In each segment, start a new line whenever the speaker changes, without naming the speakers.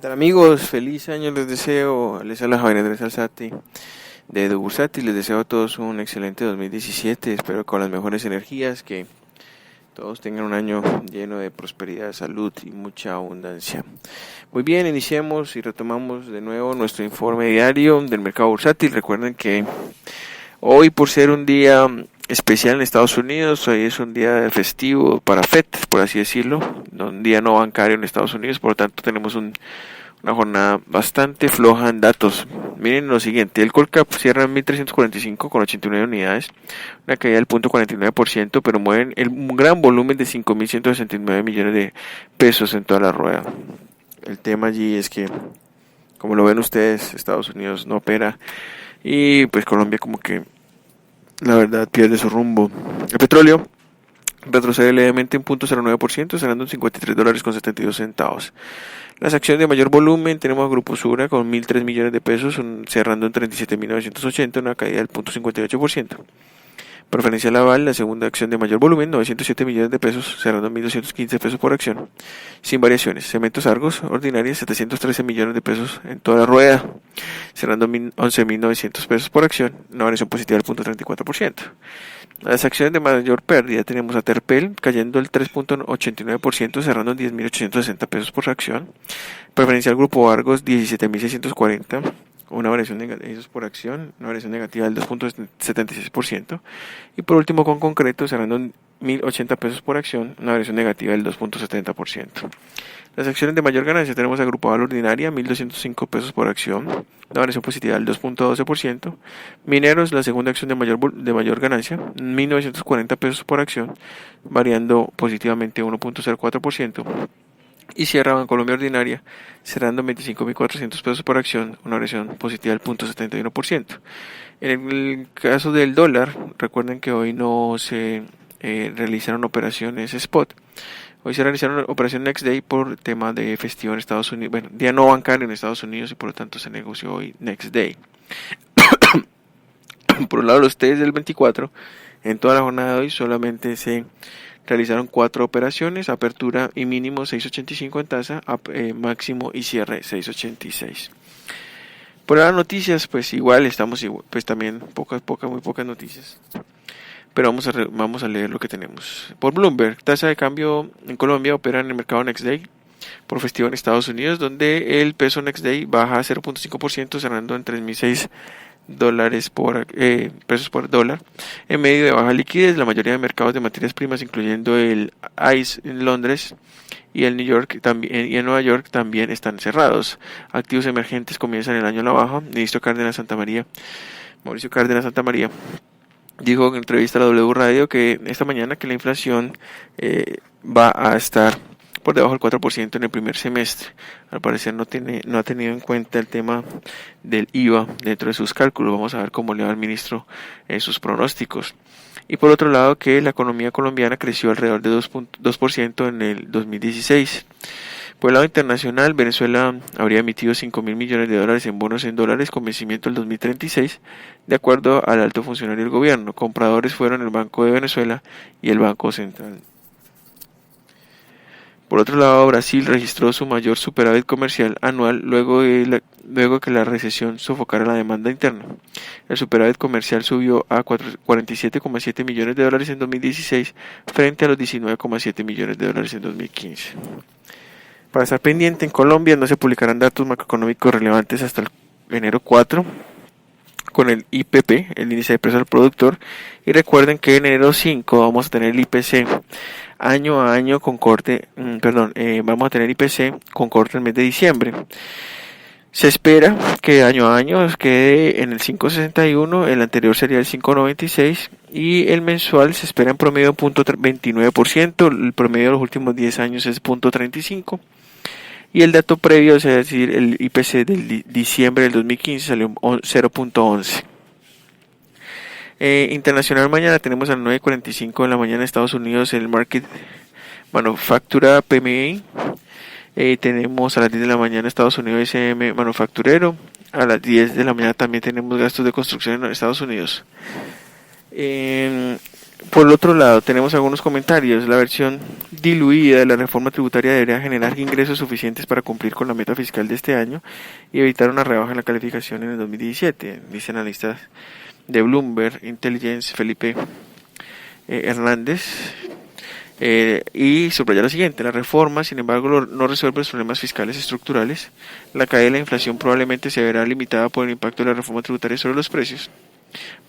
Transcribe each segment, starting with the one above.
Tal amigos? Feliz año les deseo, les habla Javier Andrés Alzate de Edubursati, les deseo a todos un excelente 2017, espero con las mejores energías, que todos tengan un año lleno de prosperidad, salud y mucha abundancia. Muy bien, iniciemos y retomamos de nuevo nuestro informe diario del mercado bursátil. Recuerden que hoy, por ser un día especial en Estados Unidos, hoy es un día festivo para FED, por así decirlo, un día no bancario en Estados Unidos, por lo tanto tenemos una jornada bastante floja en datos. Miren lo siguiente, el Colcap cierra en 1345 con 89 unidades, una caída del 0.49%, pero mueven un gran volumen de 5.169 millones de pesos en toda la rueda. El tema allí es que, como lo ven ustedes, Estados Unidos no opera y pues Colombia como que la verdad pierde su rumbo. El petróleo retrocede levemente un 0.09%, cerrando en $53.72. Las acciones de mayor volumen, tenemos a Grupo Sura con 1.003 millones de pesos, cerrando en 37.980, una caída del 0.58%. Preferencia Laval, la segunda acción de mayor volumen, 907 millones de pesos, cerrando en 1.215 pesos por acción, sin variaciones. Cementos Argos, ordinaria, 713 millones de pesos en toda la rueda, cerrando en 11.900 pesos por acción, una variación positiva del 0.34%. Las acciones de mayor pérdida, tenemos a Terpel cayendo el 3.89%, cerrando en 10.860 pesos por acción. Preferencial Grupo Argos, 17.640, una variación negativa por acción, una variación negativa del 2.76%. Y por último, con Concreto, cerrando en 1.080 pesos por acción, una variación negativa del 2.70%. Las acciones de mayor ganancia, tenemos a Grupo Aval Ordinaria, 1.205 pesos por acción, una variación positiva del 2.12%. Mineros, la segunda acción de mayor ganancia, 1.940 pesos por acción, variando positivamente 1.04%. Y cierra Bancolombia Ordinaria, cerrando 25.400 pesos por acción, una variación positiva del 0.71%. En el caso del dólar, recuerden que hoy no se realizaron operaciones spot. Hoy se realizaron operación Next Day por tema de festivo en Estados Unidos, bueno, día no bancario en Estados Unidos, y por lo tanto se negoció hoy Next Day. Por un lado, los T's del 24, en toda la jornada de hoy solamente se realizaron 4 operaciones, apertura y mínimo 6.85 en tasa, máximo y cierre 6.86. Por las noticias, pues igual estamos pues también muy pocas noticias. Pero vamos a leer lo que tenemos. Por Bloomberg, tasa de cambio en Colombia opera en el mercado Next Day por festivo en Estados Unidos, donde el peso Next Day baja a 0.5%, cerrando en 3.006 pesos por dólar. En medio de baja liquidez, la mayoría de mercados de materias primas, incluyendo el ICE en Londres y el en Nueva York, también están cerrados. Activos emergentes comienzan el año a la baja. Mauricio Cárdenas Santa María dijo en entrevista a la W Radio que esta mañana que la inflación va a estar por debajo del 4% en el primer semestre. Al parecer no ha tenido en cuenta el tema del IVA dentro de sus cálculos. Vamos a ver cómo le va al ministro en sus pronósticos. Y por otro lado, que la economía colombiana creció alrededor de 2% en el 2016. Por el lado internacional, Venezuela habría emitido $5.000 millones en bonos en dólares con vencimiento el 2036, de acuerdo al alto funcionario del gobierno. Compradores fueron el Banco de Venezuela y el Banco Central. Por otro lado, Brasil registró su mayor superávit comercial anual luego que la recesión sofocara la demanda interna. El superávit comercial subió a $47.7 millones en 2016 frente a los $19.7 millones en 2015. Para estar pendiente, en Colombia no se publicarán datos macroeconómicos relevantes hasta el enero 4 con el IPP, el índice de precios al productor, y recuerden que en enero 5 vamos a tener el IPC año a año con corte, vamos a tener IPC con corte el mes de diciembre. Se espera que año a año quede en el 5.61, el anterior sería el 5.96 y el mensual se espera en promedio 0.29%, el promedio de los últimos 10 años es 0.35%. Y el dato previo, es decir, el IPC del diciembre del 2015 salió 0.11. Internacional, mañana tenemos a las 9:45 de la mañana en Estados Unidos el Market Manufactura PMI. Tenemos a las 10 de la mañana Estados Unidos SM Manufacturero. A las 10 de la mañana también tenemos gastos de construcción en Estados Unidos. Por el otro lado, tenemos algunos comentarios. La versión diluida de la reforma tributaria debería generar ingresos suficientes para cumplir con la meta fiscal de este año y evitar una rebaja en la calificación en el 2017, dicen analistas de Bloomberg Intelligence Felipe Hernández. Y subraya lo siguiente: la reforma, sin embargo, no resuelve los problemas fiscales estructurales. La caída de la inflación probablemente se verá limitada por el impacto de la reforma tributaria sobre los precios,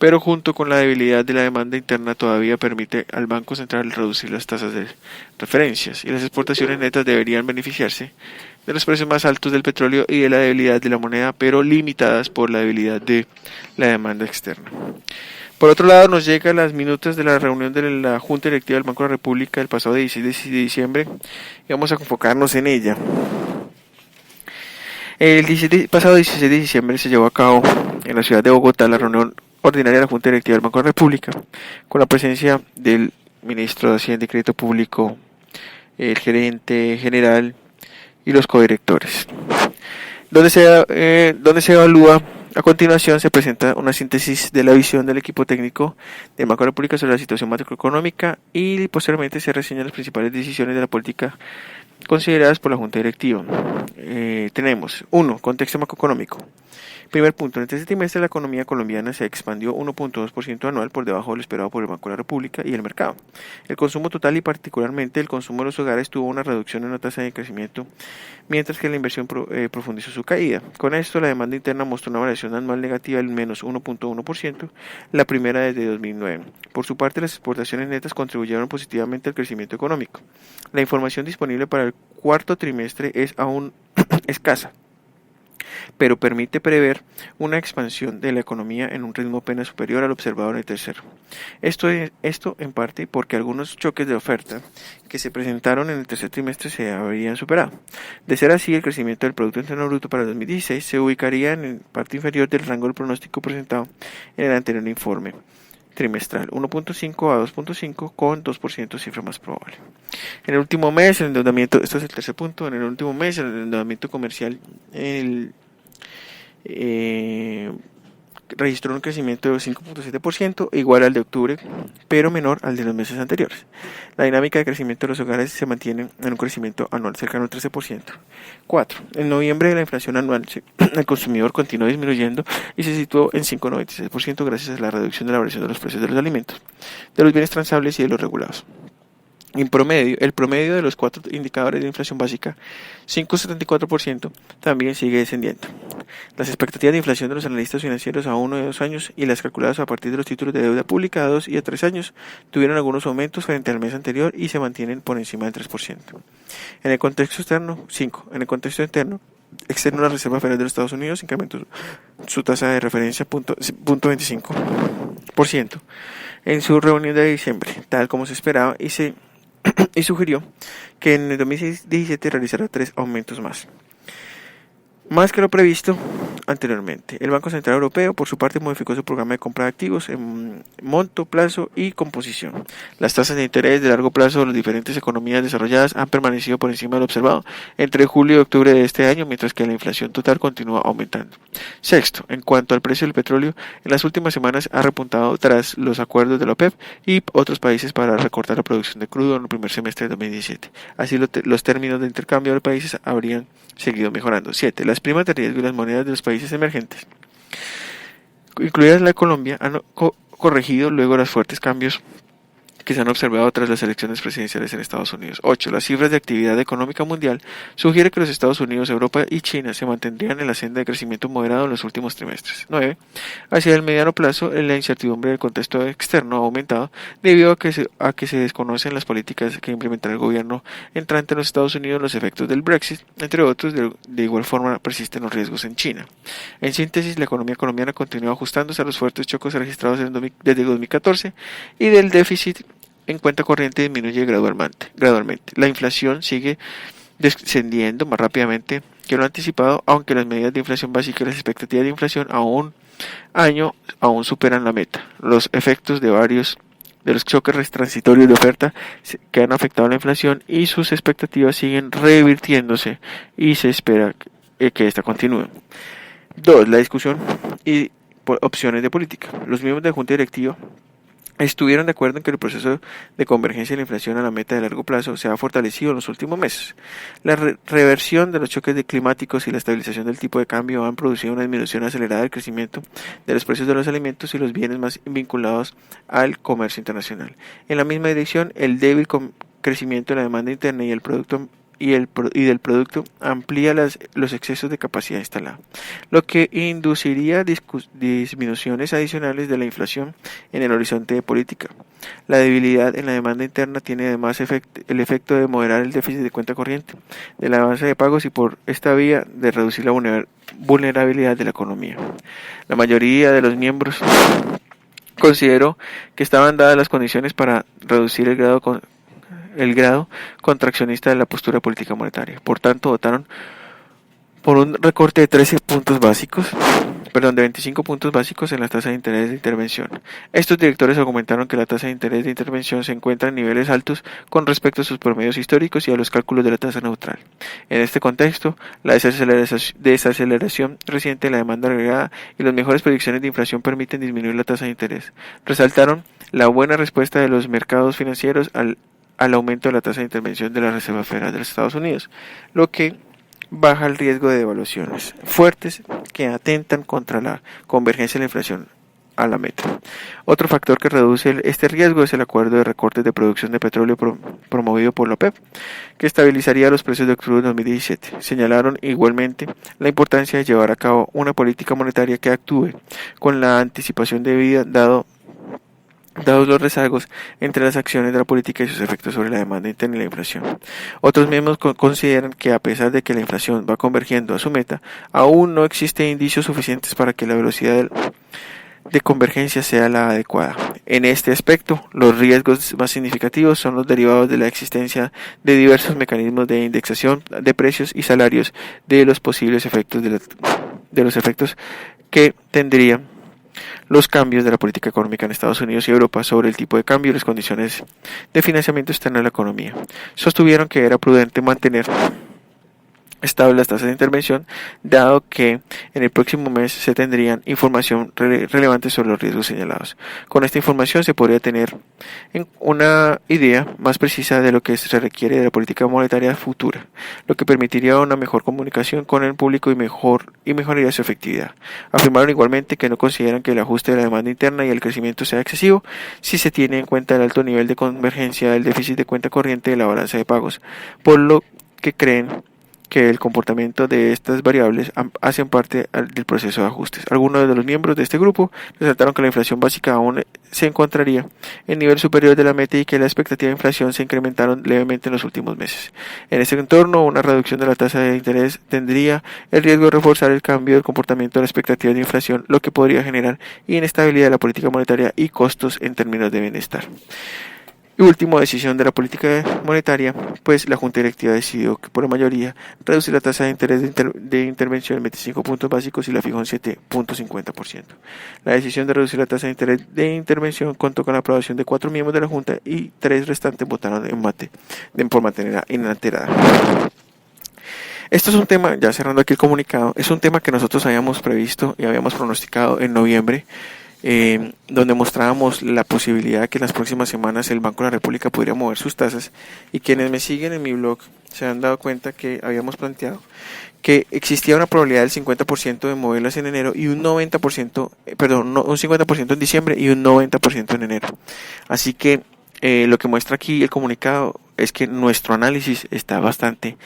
pero junto con la debilidad de la demanda interna todavía permite al Banco Central reducir las tasas de referencias, y las exportaciones netas deberían beneficiarse de los precios más altos del petróleo y de la debilidad de la moneda, pero limitadas por la debilidad de la demanda externa. Por otro lado, nos llegan las minutas de la reunión de la Junta Directiva del Banco de la República el pasado 16 de diciembre y vamos a enfocarnos en ella. El pasado 16 de diciembre se llevó a cabo en la ciudad de Bogotá la reunión ordinaria de la Junta Directiva del Banco de la República, con la presencia del ministro de Hacienda y Crédito Público, el gerente general y los codirectores. Donde se evalúa. A continuación se presenta una síntesis de la visión del equipo técnico del Banco de la República sobre la situación macroeconómica y posteriormente se reseñan las principales decisiones de la política consideradas por la Junta Directiva. Tenemos 1. Contexto macroeconómico. Primer punto, en el tercer trimestre la economía colombiana se expandió 1.2% anual por debajo de lo esperado por el Banco de la República y el mercado. El consumo total y particularmente el consumo de los hogares tuvo una reducción en la tasa de crecimiento, mientras que la inversión profundizó su caída. Con esto, la demanda interna mostró una variación anual negativa del menos 1.1%, la primera desde 2009. Por su parte, las exportaciones netas contribuyeron positivamente al crecimiento económico. La información disponible para el cuarto trimestre es aún escasa, pero permite prever una expansión de la economía en un ritmo apenas superior al observado en el tercero. Esto en parte porque algunos choques de oferta que se presentaron en el tercer trimestre se habrían superado. De ser así, el crecimiento del Producto Interno Bruto para el 2016 se ubicaría en parte inferior del rango del pronóstico presentado en el anterior informe trimestral, 1.5 a 2.5, con 2% cifra más probable. En el último mes, el endeudamiento, esto es el tercer punto, en el último mes el endeudamiento comercial registró un crecimiento de 5.7%, igual al de octubre, pero menor al de los meses anteriores. La dinámica de crecimiento de los hogares se mantiene en un crecimiento anual cercano al 13%. 4. En noviembre la inflación anual al consumidor continuó disminuyendo y se situó en 5.96% gracias a la reducción de la variación de los precios de los alimentos, de los bienes transables y de los regulados. En promedio, el promedio de los 4 indicadores de inflación básica, 5.74%, también sigue descendiendo. Las expectativas de inflación de los analistas financieros a 1 y 2 años y las calculadas a partir de los títulos de deuda pública a 2 y a 3 años tuvieron algunos aumentos frente al mes anterior y se mantienen por encima del 3%. En el contexto externo, 5. En el contexto externo, la Reserva Federal de los Estados Unidos incrementó su tasa de referencia 0.25% en su reunión de diciembre, tal como se esperaba, y sugirió que en el 2017 realizará 3 aumentos más que lo previsto anteriormente. El Banco Central Europeo, por su parte, modificó su programa de compra de activos en monto, plazo y composición. Las tasas de interés de largo plazo de las diferentes economías desarrolladas han permanecido por encima de lo observado entre julio y octubre de este año, mientras que la inflación total continúa aumentando. Sexto, en cuanto al precio del petróleo, en las últimas semanas ha repuntado tras los acuerdos de la OPEP y otros países para recortar la producción de crudo en el primer semestre de 2017. Así los términos de intercambio de los países habrían seguido mejorando. 7. Las primas de riesgo y las monedas de los países emergentes, incluidas la de Colombia, han corregido luego los fuertes cambios que se han observado tras las elecciones presidenciales en Estados Unidos. 8. Las cifras de actividad económica mundial sugieren que los Estados Unidos, Europa y China se mantendrían en la senda de crecimiento moderado en los últimos trimestres. 9. Hacia el mediano plazo, la incertidumbre del contexto externo ha aumentado debido a que se desconocen las políticas que implementará el gobierno entrante en los Estados Unidos, los efectos del Brexit, entre otros. De igual forma persisten los riesgos en China. En síntesis, la economía colombiana continúa ajustándose a los fuertes choques registrados desde 2014 y del déficit en cuenta corriente disminuye gradualmente. La inflación sigue descendiendo más rápidamente que lo anticipado, aunque las medidas de inflación básica y las expectativas de inflación a un año aún superan la meta. Los efectos de varios de los choques transitorios de oferta que han afectado la inflación y sus expectativas siguen revirtiéndose y se espera que esta continúe. 2. La discusión y opciones de política. Los miembros de la Junta Directiva estuvieron de acuerdo en que el proceso de convergencia de la inflación a la meta de largo plazo se ha fortalecido en los últimos meses. La reversión de los choques climáticos y la estabilización del tipo de cambio han producido una disminución acelerada del crecimiento de los precios de los alimentos y los bienes más vinculados al comercio internacional. En la misma dirección, el débil crecimiento de la demanda interna y del producto amplía los excesos de capacidad instalada, lo que induciría disminuciones adicionales de la inflación en el horizonte de política. La debilidad en la demanda interna tiene además el efecto de moderar el déficit de cuenta corriente, de la balanza de pagos y por esta vía de reducir la vulnerabilidad de la economía. La mayoría de los miembros consideró que estaban dadas las condiciones para reducir el grado contraccionista de la postura política monetaria. Por tanto, votaron por un recorte de 25 puntos básicos en las tasas de interés de intervención. Estos directores argumentaron que la tasa de interés de intervención se encuentra en niveles altos con respecto a sus promedios históricos y a los cálculos de la tasa neutral. En este contexto, la desaceleración reciente de la demanda agregada y las mejores predicciones de inflación permiten disminuir la tasa de interés. Resaltaron la buena respuesta de los mercados financieros al aumento de la tasa de intervención de la Reserva Federal de los Estados Unidos, lo que baja el riesgo de devaluaciones fuertes que atentan contra la convergencia de la inflación a la meta. Otro factor que reduce este riesgo es el acuerdo de recortes de producción de petróleo promovido por la OPEP, que estabilizaría los precios de crudo en 2017. Señalaron igualmente la importancia de llevar a cabo una política monetaria que actúe con la anticipación debida dados los rezagos entre las acciones de la política y sus efectos sobre la demanda interna y la inflación. Otros miembros consideran que a pesar de que la inflación va convergiendo a su meta, aún no existen indicios suficientes para que la velocidad de convergencia sea la adecuada. En este aspecto, los riesgos más significativos son los derivados de la existencia de diversos mecanismos de indexación de precios y salarios de los posibles efectos de los efectos que tendrían los cambios de la política económica en Estados Unidos y Europa sobre el tipo de cambio y las condiciones de financiamiento externo de la economía. Sostuvieron que era prudente mantener estables las tasas de intervención, dado que en el próximo mes se tendrían información relevante sobre los riesgos señalados. Con esta información se podría tener una idea más precisa de lo que se requiere de la política monetaria futura, lo que permitiría una mejor comunicación con el público y mejoraría su efectividad. Afirmaron igualmente que no consideran que el ajuste de la demanda interna y el crecimiento sea excesivo si se tiene en cuenta el alto nivel de convergencia del déficit de cuenta corriente de la balanza de pagos, por lo que creen que el comportamiento de estas variables hacen parte del proceso de ajustes. Algunos de los miembros de este grupo resaltaron que la inflación básica aún se encontraría en nivel superior de la meta y que la expectativa de inflación se incrementaron levemente en los últimos meses. En este entorno, una reducción de la tasa de interés tendría el riesgo de reforzar el cambio del comportamiento de la expectativa de inflación, lo que podría generar inestabilidad de la política monetaria y costos en términos de bienestar. Y última decisión de la política monetaria, pues la Junta Directiva decidió que por la mayoría reducir la tasa de interés de intervención en 25 puntos básicos y la fijó en 7.50%. La decisión de reducir la tasa de interés de intervención contó con la aprobación de 4 miembros de la Junta y 3 restantes votaron por mantenerla inalterada. Esto es un tema, ya cerrando aquí el comunicado, es un tema que nosotros habíamos previsto y habíamos pronosticado en noviembre, donde mostrábamos la posibilidad de que en las próximas semanas el Banco de la República podría mover sus tasas, y quienes me siguen en mi blog se han dado cuenta que habíamos planteado que existía una probabilidad del 50% de moverlas en enero y un 90%, un 50% en diciembre y un 90% en enero. Así que lo que muestra aquí el comunicado es que nuestro análisis está bastante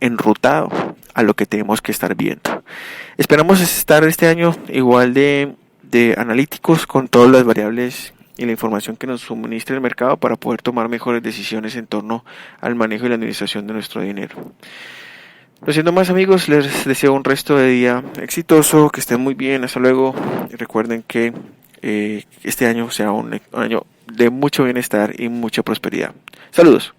enrutado a lo que tenemos que estar viendo. Esperamos estar este año igual de analíticos con todas las variables y la información que nos suministre el mercado para poder tomar mejores decisiones en torno al manejo y la administración de nuestro dinero. No siendo más, amigos, les deseo un resto de día exitoso, que estén muy bien, hasta luego, y recuerden que este año sea un año de mucho bienestar y mucha prosperidad. Saludos.